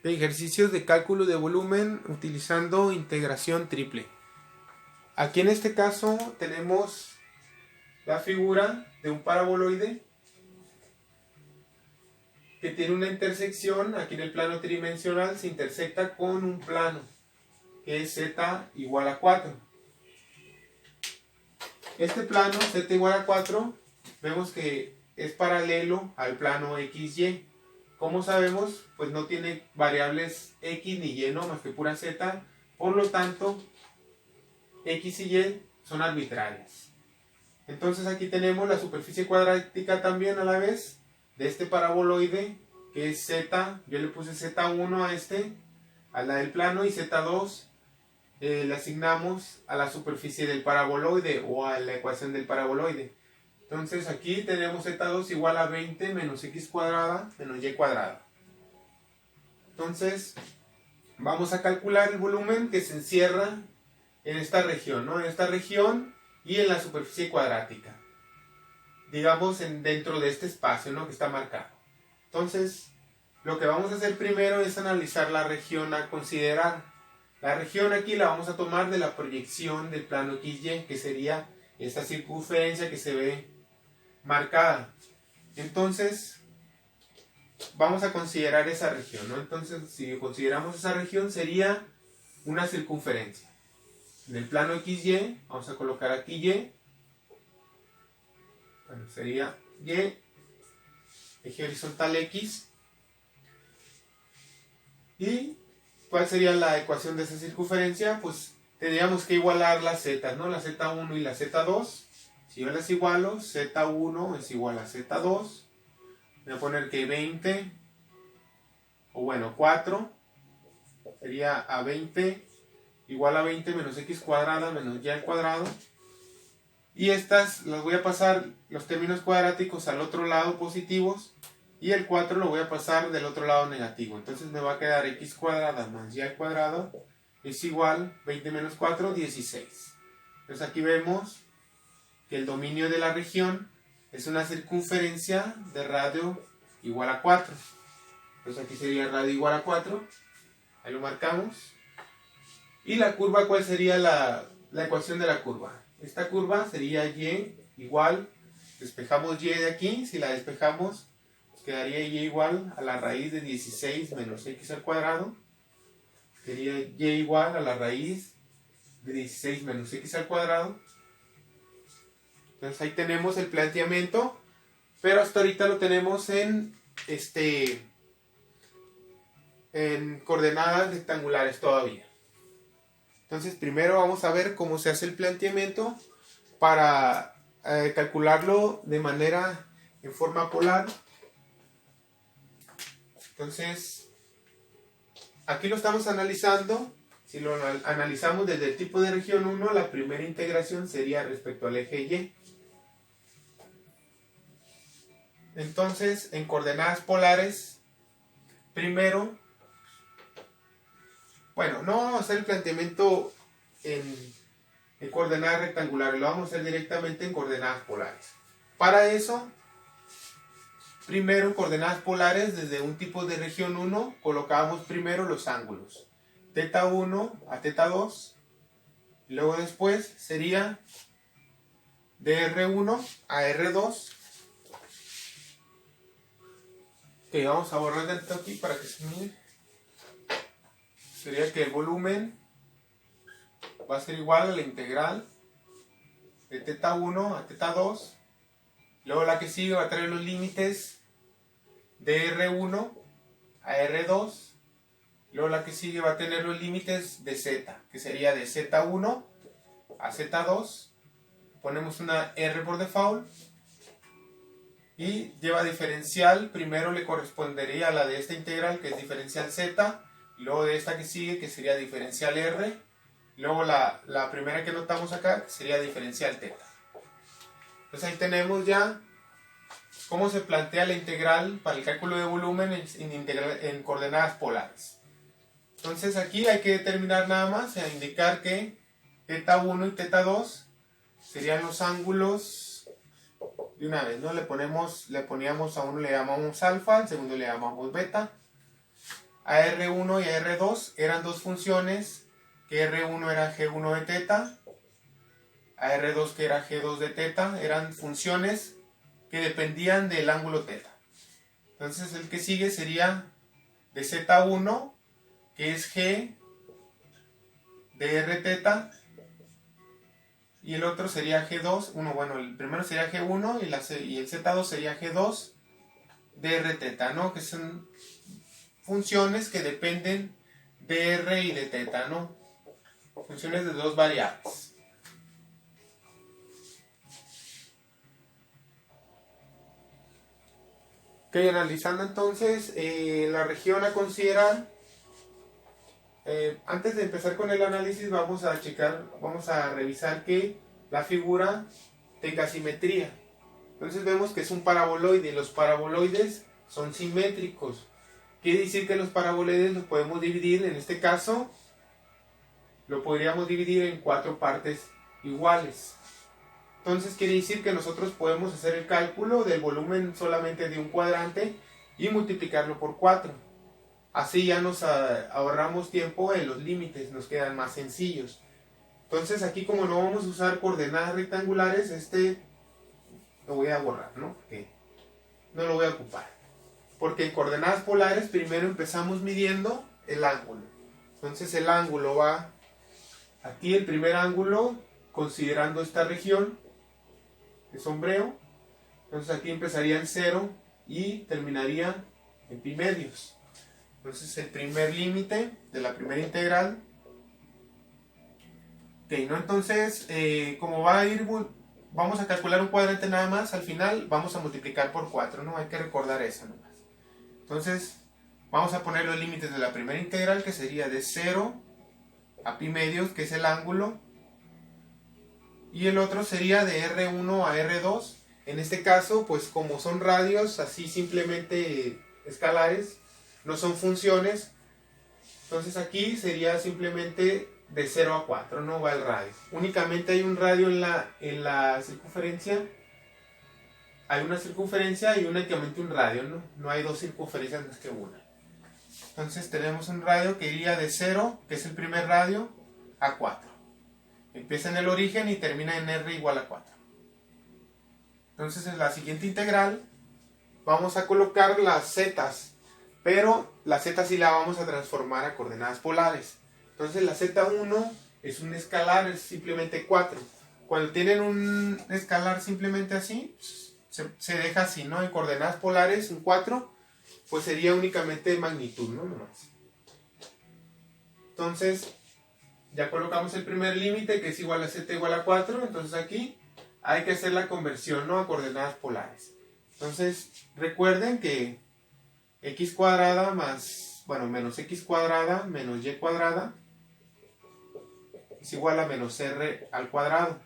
Ejercicios de cálculo de volumen utilizando integración triple. Aquí en este caso tenemos la figura de un paraboloide que tiene una intersección. Aquí en el plano tridimensional se intersecta con un plano que es z igual a 4. Este plano z igual a 4 vemos que es paralelo al plano XY. Como sabemos, pues no tiene variables X ni Y, no, más que pura Z. Por lo tanto, X y Y son arbitrarias. Entonces aquí tenemos la superficie cuadrática también a la vez de este paraboloide, que es Z. Yo le puse Z1 a este, a la del plano, y Z2 le asignamos a la superficie del paraboloide o a la ecuación del paraboloide. Entonces aquí tenemos Z2 igual a 20 menos X cuadrada menos Y cuadrada. Entonces vamos a calcular el volumen que se encierra en esta región, ¿no? En esta región y en la superficie cuadrática. Digamos dentro de este espacio, ¿no? Que está marcado. Entonces lo que vamos a hacer primero es analizar la región a considerar. La región aquí la vamos a tomar de la proyección del plano XY, que sería esta circunferencia que se ve marcada. Entonces vamos a considerar esa región, ¿no? Entonces si consideramos esa región sería una circunferencia. En el plano XY vamos a colocar aquí Y. Bueno, sería Y, eje horizontal X. ¿Y cuál sería la ecuación de esa circunferencia? Pues tendríamos que igualar las z, ¿no? La z1 y la z2. Si yo las igualo, z1 es igual a z2. Voy a poner que 20, o bueno, 4, sería a 20 igual a 20 menos x cuadrada menos y al cuadrado. Y estas las voy a pasar, los términos cuadráticos, al otro lado positivos, y el 4 lo voy a pasar del otro lado negativo. Entonces me va a quedar x cuadrada más y al cuadrado es igual 20 menos 4, 16. Entonces aquí vemos que el dominio de la región es una circunferencia de radio igual a 4. Entonces aquí sería radio igual a 4. Ahí lo marcamos. ¿Y la curva cuál sería la ecuación de la curva? Esta curva sería y igual, despejamos y de aquí, si la despejamos, quedaría y igual a la raíz de 16 menos x al cuadrado. Sería y igual a la raíz de 16 menos x al cuadrado. Entonces ahí tenemos el planteamiento, pero hasta ahorita lo tenemos en coordenadas rectangulares todavía. Entonces primero vamos a ver cómo se hace el planteamiento para calcularlo de manera en forma polar. Entonces aquí lo estamos analizando. Si lo analizamos desde el tipo de región 1, la primera integración sería respecto al eje Y. Entonces en coordenadas polares, primero, bueno, no vamos a hacer el planteamiento en coordenadas rectangulares, lo vamos a hacer directamente en coordenadas polares. Para eso, primero en coordenadas polares, desde un tipo de región 1, colocamos primero los ángulos. θ1 a θ2, y luego después sería de R1 a R2. Ok, vamos a borrar esto aquí para que se mire. Sería que el volumen va a ser igual a la integral de θ1 a θ2. Luego la que sigue va a traer los límites de R1 a R2. Luego la que sigue va a tener los límites de Z, que sería de Z1 a Z2. Ponemos una R por default. Y lleva diferencial. Primero le correspondería a la de esta integral, que es diferencial Z. Y luego de esta que sigue, que sería diferencial R. Luego la primera que notamos acá, que sería diferencial θ. Entonces ahí tenemos ya cómo se plantea la integral para el cálculo de volumen en coordenadas polares. Entonces aquí hay que determinar nada más, indicar que θ1 y θ2 serían los ángulos de una vez, ¿no? Le poníamos a uno le llamamos alfa, al segundo le llamamos beta. a R1 y a R2 eran dos funciones, que R1 era G1 de teta, a R2 que era G2 de teta, eran funciones que dependían del ángulo teta. Entonces el que sigue sería de Z1, que es G de R teta, y el otro sería G2, bueno, el primero sería G1 y el Z2 sería G2 de R teta, ¿no? Que son funciones que dependen de R y de teta, ¿no? Funciones de dos variables. Ok, analizando entonces la región a considerar. Antes de empezar con el análisis vamos a revisar que la figura tenga simetría. Entonces vemos que es un paraboloide y los paraboloides son simétricos. Quiere decir que los paraboloides los podemos dividir, en este caso lo podríamos dividir en 4 partes iguales. Entonces quiere decir que nosotros podemos hacer el cálculo del volumen solamente de un cuadrante y multiplicarlo por 4. Así ya nos ahorramos tiempo en los límites, nos quedan más sencillos. Entonces aquí, como no vamos a usar coordenadas rectangulares, lo voy a borrar, ¿no? Porque no lo voy a ocupar. Porque en coordenadas polares primero empezamos midiendo el ángulo. Entonces el ángulo va aquí, el primer ángulo, considerando esta región de sombreo. Entonces aquí empezaría en 0 y terminaría en pi medios. Entonces el primer límite de la primera integral. Ok, ¿no? Entonces, como vamos a calcular un cuadrante nada más, al final vamos a multiplicar por 4, ¿no? Hay que recordar eso nomás. Entonces, vamos a poner los límites de la primera integral, que sería de 0 a pi medios, que es el ángulo. Y el otro sería de R1 a R2. En este caso, pues como son radios así simplemente escalares, no son funciones, entonces aquí sería simplemente de 0 a 4, no va el radio. Únicamente hay un radio en la circunferencia. Hay una circunferencia y únicamente un radio, ¿no? No hay dos circunferencias más que una. Entonces tenemos un radio que iría de 0, que es el primer radio, a 4. Empieza en el origen y termina en R igual a 4. Entonces en la siguiente integral vamos a colocar las zetas, pero la z sí la vamos a transformar a coordenadas polares. Entonces la z1 es un escalar, es simplemente 4. Cuando tienen un escalar simplemente así, se deja así, ¿no? En coordenadas polares, un 4, pues sería únicamente magnitud, ¿no? Nomás. Entonces, ya colocamos el primer límite, que es igual a z igual a 4. Entonces aquí hay que hacer la conversión, ¿no? A coordenadas polares. Entonces, recuerden que x cuadrada menos x cuadrada menos y cuadrada es igual a menos r al cuadrado.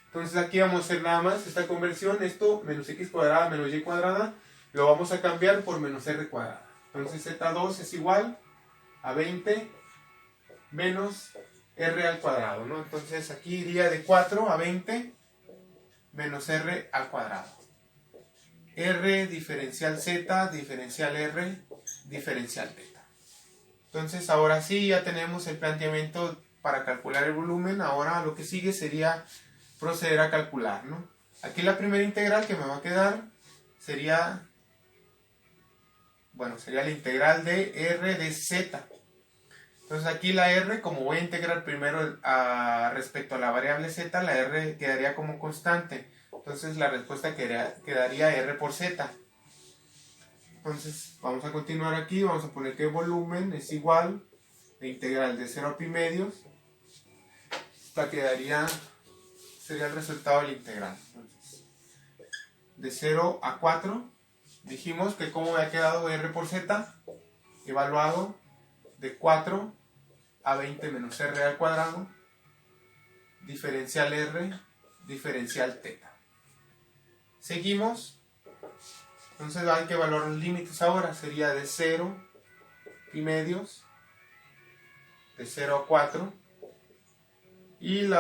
Entonces aquí vamos a hacer nada más esta conversión, esto menos x cuadrada menos y cuadrada, lo vamos a cambiar por menos r cuadrada. Entonces z2 es igual a 20 menos r al cuadrado, ¿no? Entonces aquí iría de 4 a 20 menos r al cuadrado. R diferencial z, diferencial r, diferencial θ. Entonces ahora sí ya tenemos el planteamiento para calcular el volumen. Ahora lo que sigue sería proceder a calcular, ¿no? Aquí la primera integral que me va a quedar sería la integral de r de z. Entonces aquí la r, como voy a integrar primero respecto a la variable z, la r quedaría como constante. Entonces la respuesta quedaría r por z. Entonces vamos a continuar aquí, vamos a poner que el volumen es igual a integral de 0 a pi medios. Esta sería el resultado de la integral. Entonces, de 0 a 4, dijimos que como había quedado r por z, evaluado de 4 a 20 menos r al cuadrado, diferencial r, diferencial θ. Seguimos. Entonces hay que evaluar los límites ahora. Sería de 0 pi medios, de 0 a 4. Y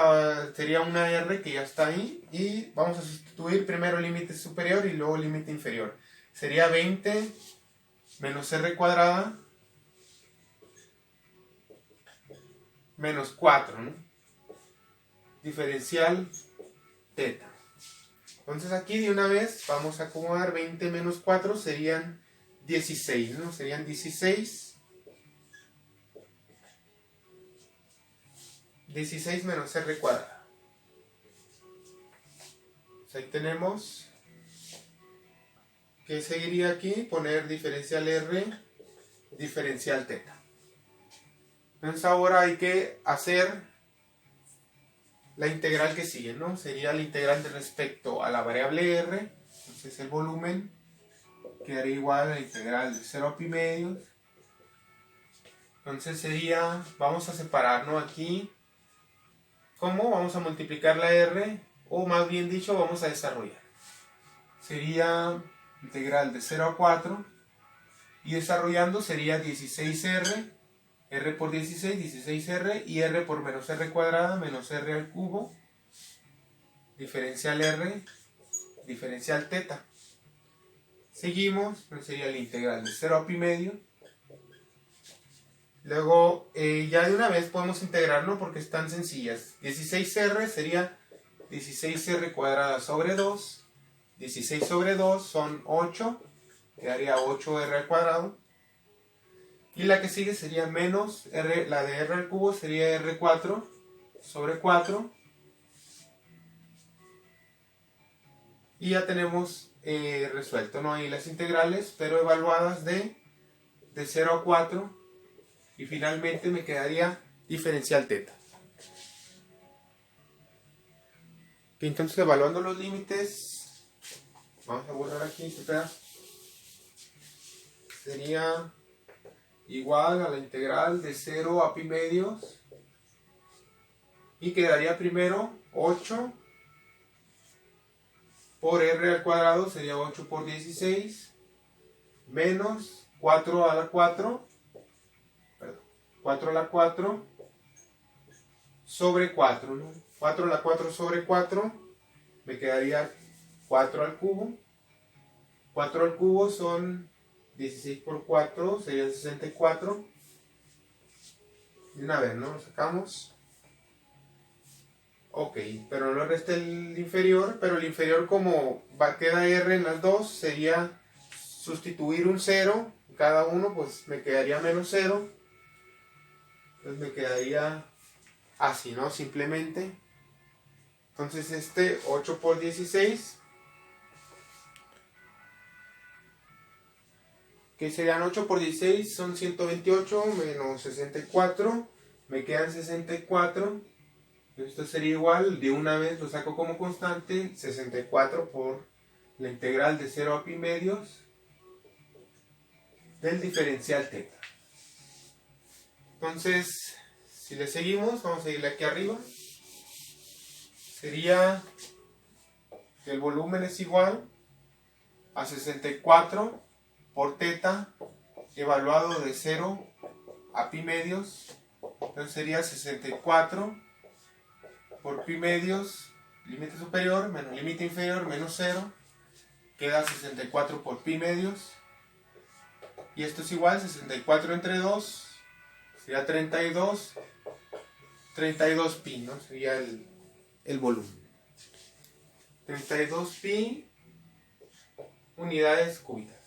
sería una r que ya está ahí. Y vamos a sustituir primero límite superior y luego límite inferior. Sería 20 menos r cuadrada menos 4, ¿no? Diferencial teta. Entonces aquí de una vez vamos a acomodar 20 menos 4 serían 16, ¿no? Serían 16 menos r cuadrada. Ahí tenemos que seguiría aquí, poner diferencial r, diferencial teta. Entonces ahora hay que hacer la integral que sigue, ¿no? Sería la integral de respecto a la variable r, entonces el volumen quedaría igual a la integral de 0 a pi medios. Entonces sería, vamos a separar, ¿no? Aquí, ¿cómo? Vamos a multiplicar la r, o más bien dicho, vamos a desarrollar. Sería integral de 0 a 4, y desarrollando sería 16r, r por 16, 16r, y r por menos r cuadrada, menos r al cubo, diferencial r, diferencial teta. Seguimos, sería la integral de 0 a pi medio. Luego, ya de una vez podemos integrar, ¿no? Porque están sencillas. 16r sería 16r cuadrada sobre 2. 16 sobre 2 son 8. Quedaría 8r al cuadrado. Y la que sigue sería menos r, la de r al cubo sería r4 sobre 4. Y ya tenemos resuelto, ¿no? Ahí las integrales, pero evaluadas de 0 a 4. Y finalmente me quedaría diferencial teta. Entonces, evaluando los límites, vamos a borrar aquí este pedazo. Sería igual a la integral de 0 a pi medios. Y quedaría primero 8 por r al cuadrado, sería 8 por 16, menos 4 a la 4. 4 a la 4 sobre 4, ¿no? 4 a la 4 sobre 4, me quedaría 4 al cubo. 4 al cubo son 16 por 4, serían 64. De una vez, ¿no? Lo sacamos. Ok, pero no resta el inferior, pero el inferior como queda r en las dos, sería sustituir un 0, cada uno, pues me quedaría menos 0. Entonces me quedaría así, ¿no? Simplemente. Entonces 8 por 16, que serían 8 por 16, son 128 menos 64, me quedan 64. Esto sería igual, de una vez lo saco como constante, 64 por la integral de 0 a pi medios del diferencial teta. Entonces, si le seguimos, vamos a seguirle aquí arriba. Sería que el volumen es igual a 64 por teta evaluado de 0 a pi medios. Entonces sería 64 por pi medios, límite superior menos límite inferior menos 0. Queda 64 por pi medios. Y esto es igual, 64 entre 2. Sería 32 pi, ¿no? Sería el volumen. 32 pi unidades cúbicas.